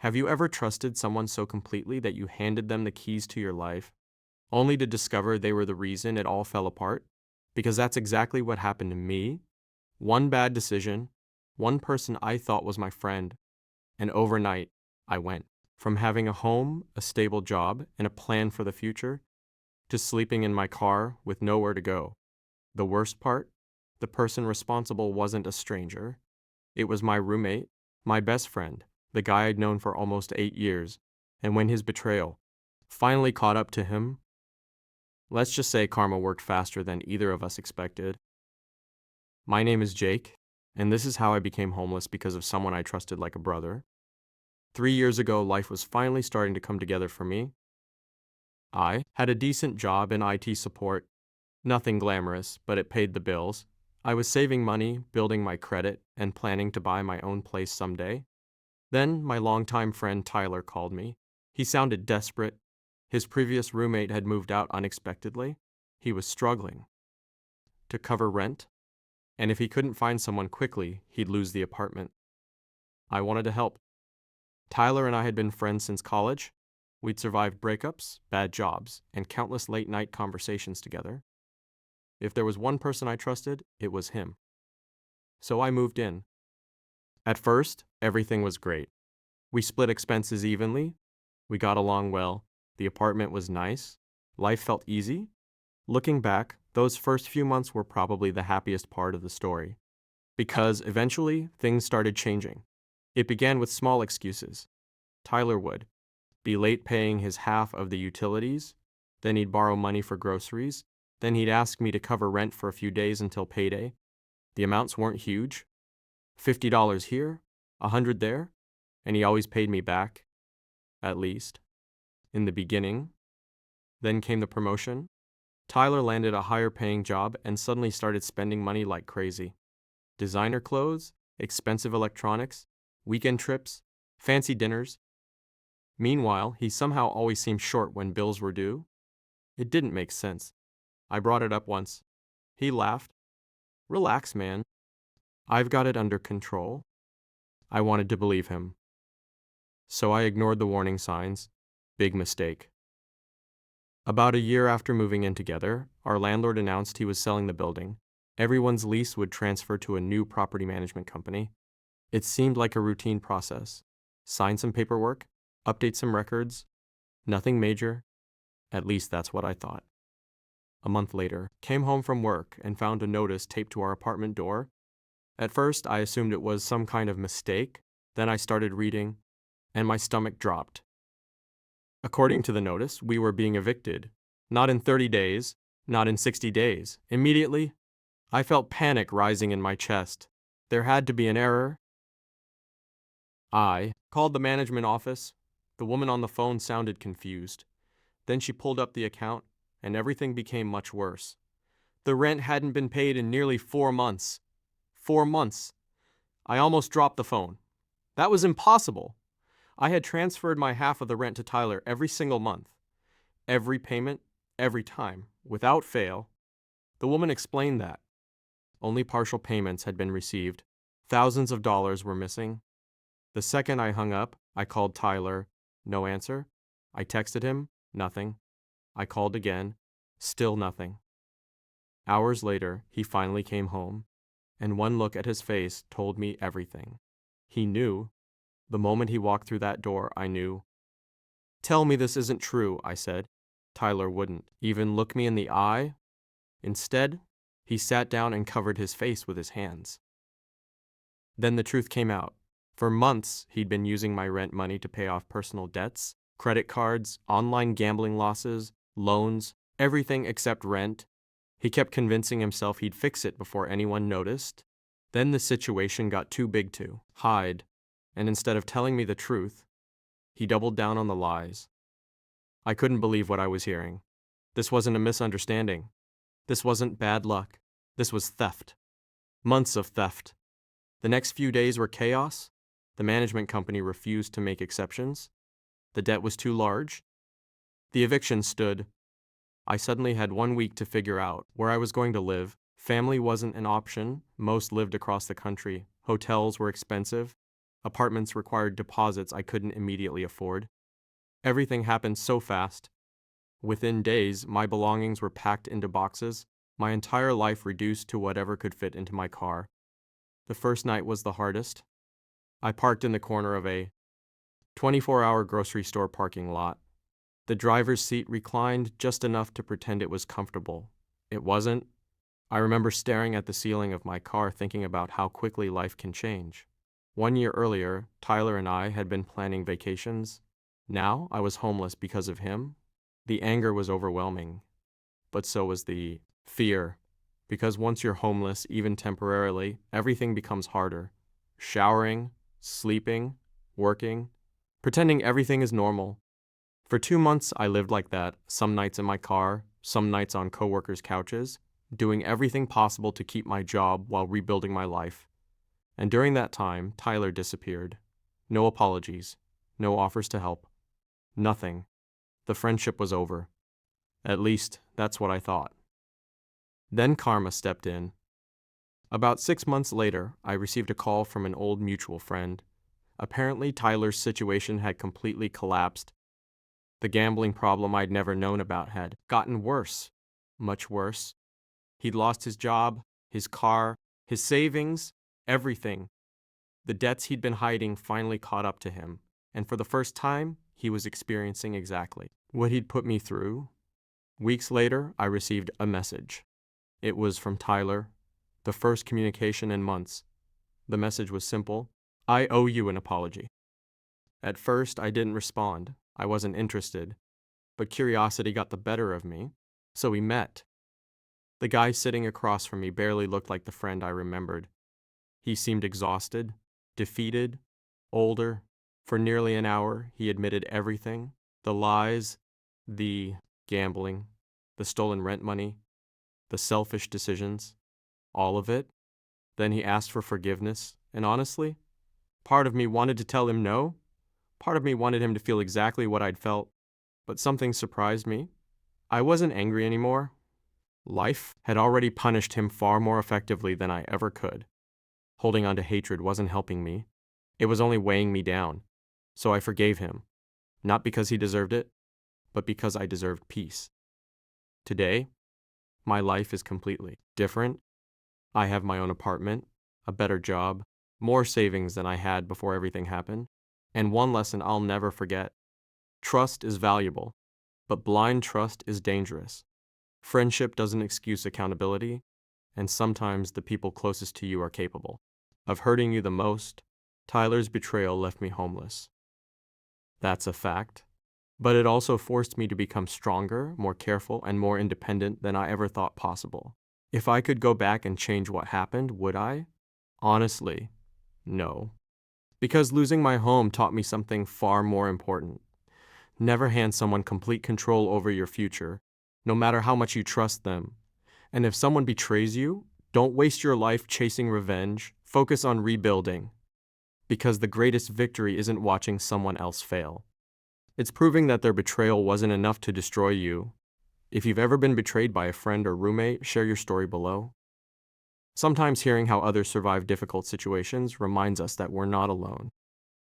Have you ever trusted someone so completely that you handed them the keys to your life, only to discover they were the reason it all fell apart? Because that's exactly what happened to me. One bad decision, one person I thought was my friend, and overnight, I went. From having a home, a stable job, and a plan for the future, to sleeping in my car with nowhere to go. The worst part? The person responsible wasn't a stranger. It was my roommate, my best friend, the guy I'd known for almost 8 years, and when his betrayal finally caught up to him, let's just say karma worked faster than either of us expected. My name is Jake, and this is how I became homeless because of someone I trusted like a brother. 3 years ago, life was finally starting to come together for me. I had a decent job in IT support, nothing glamorous, but it paid the bills. I was saving money, building my credit, and planning to buy my own place someday. Then my longtime friend Tyler called me. He sounded desperate. His previous roommate had moved out unexpectedly. He was struggling to cover rent, and if he couldn't find someone quickly, he'd lose the apartment. I wanted to help. Tyler and I had been friends since college. We'd survived breakups, bad jobs, and countless late-night conversations together. If there was one person I trusted, it was him. So I moved in. At first, everything was great. We split expenses evenly. We got along well. The apartment was nice. Life felt easy. Looking back, those first few months were probably the happiest part of the story. Because eventually, things started changing. It began with small excuses. Tyler would be late paying his half of the utilities, then he'd borrow money for groceries, then he'd ask me to cover rent for a few days until payday. The amounts weren't huge. $50 here, $100 there, and he always paid me back, at least, in the beginning. Then came the promotion. Tyler landed a higher paying job and suddenly started spending money like crazy. Designer clothes, expensive electronics, weekend trips, fancy dinners. Meanwhile, he somehow always seemed short when bills were due. It didn't make sense. I brought it up once. He laughed. Relax, man. I've got it under control. I wanted to believe him. So I ignored the warning signs. Big mistake. About a year after moving in together, our landlord announced he was selling the building. Everyone's lease would transfer to a new property management company. It seemed like a routine process. Sign some paperwork, update some records. Nothing major. At least that's what I thought. A month later, came home from work and found a notice taped to our apartment door. At first, I assumed it was some kind of mistake. Then I started reading, and my stomach dropped. According to the notice, we were being evicted. Not in 30 days, not in 60 days. Immediately, I felt panic rising in my chest. There had to be an error. I called the management office. The woman on the phone sounded confused. Then she pulled up the account, and everything became much worse. The rent hadn't been paid in nearly 4 months. 4 months. I almost dropped the phone. That was impossible. I had transferred my half of the rent to Tyler every single month. Every payment, every time, without fail. The woman explained that. Only partial payments had been received. Thousands of dollars were missing. The second I hung up, I called Tyler. No answer. I texted him. Nothing. I called again. Still nothing. Hours later, he finally came home, and one look at his face told me everything. He knew. The moment he walked through that door, I knew. Tell me this isn't true, I said. Tyler wouldn't even look me in the eye. Instead, he sat down and covered his face with his hands. Then the truth came out. For months, he'd been using my rent money to pay off personal debts, credit cards, online gambling losses, loans, everything except rent. He kept convincing himself he'd fix it before anyone noticed. Then the situation got too big to hide, and instead of telling me the truth, he doubled down on the lies. I couldn't believe what I was hearing. This wasn't a misunderstanding. This wasn't bad luck. This was theft. Months of theft. The next few days were chaos. The management company refused to make exceptions. The debt was too large. The eviction stood. I suddenly had 1 week to figure out where I was going to live. Family wasn't an option. Most lived across the country. Hotels were expensive. Apartments required deposits I couldn't immediately afford. Everything happened so fast. Within days, my belongings were packed into boxes, my entire life reduced to whatever could fit into my car. The first night was the hardest. I parked in the corner of a 24-hour grocery store parking lot. The driver's seat reclined just enough to pretend it was comfortable. It wasn't. I remember staring at the ceiling of my car thinking about how quickly life can change. 1 year earlier, Tyler and I had been planning vacations. Now I was homeless because of him. The anger was overwhelming, but so was the fear. Because once you're homeless, even temporarily, everything becomes harder. Showering, sleeping, working, pretending everything is normal. For 2 months, I lived like that, some nights in my car, some nights on coworkers' couches, doing everything possible to keep my job while rebuilding my life. And during that time, Tyler disappeared. No apologies, no offers to help, nothing. The friendship was over. At least, that's what I thought. Then karma stepped in. About 6 months later, I received a call from an old mutual friend. Apparently, Tyler's situation had completely collapsed. The gambling problem I'd never known about had gotten worse, much worse. He'd lost his job, his car, his savings, everything. The debts he'd been hiding finally caught up to him, and for the first time, he was experiencing exactly what he'd put me through. Weeks later, I received a message. It was from Tyler, the first communication in months. The message was simple: I owe you an apology. At first, I didn't respond. I wasn't interested. But curiosity got the better of me, so we met. The guy sitting across from me barely looked like the friend I remembered. He seemed exhausted, defeated, older. For nearly an hour, he admitted everything: the lies, the gambling, the stolen rent money, the selfish decisions, all of it. Then he asked for forgiveness, and honestly, part of me wanted to tell him no. Part of me wanted him to feel exactly what I'd felt, but something surprised me. I wasn't angry anymore. Life had already punished him far more effectively than I ever could. Holding on to hatred wasn't helping me. It was only weighing me down. So I forgave him, not because he deserved it, but because I deserved peace. Today, my life is completely different. I have my own apartment, a better job, more savings than I had before everything happened. And one lesson I'll never forget: trust is valuable, but blind trust is dangerous. Friendship doesn't excuse accountability, and sometimes the people closest to you are capable of hurting you the most. Tyler's betrayal left me homeless. That's a fact. But it also forced me to become stronger, more careful, and more independent than I ever thought possible. If I could go back and change what happened, would I? Honestly, no. Because losing my home taught me something far more important. Never hand someone complete control over your future, no matter how much you trust them. And if someone betrays you, don't waste your life chasing revenge. Focus on rebuilding. Because the greatest victory isn't watching someone else fail. It's proving that their betrayal wasn't enough to destroy you. If you've ever been betrayed by a friend or roommate, share your story below. Sometimes hearing how others survive difficult situations reminds us that we're not alone.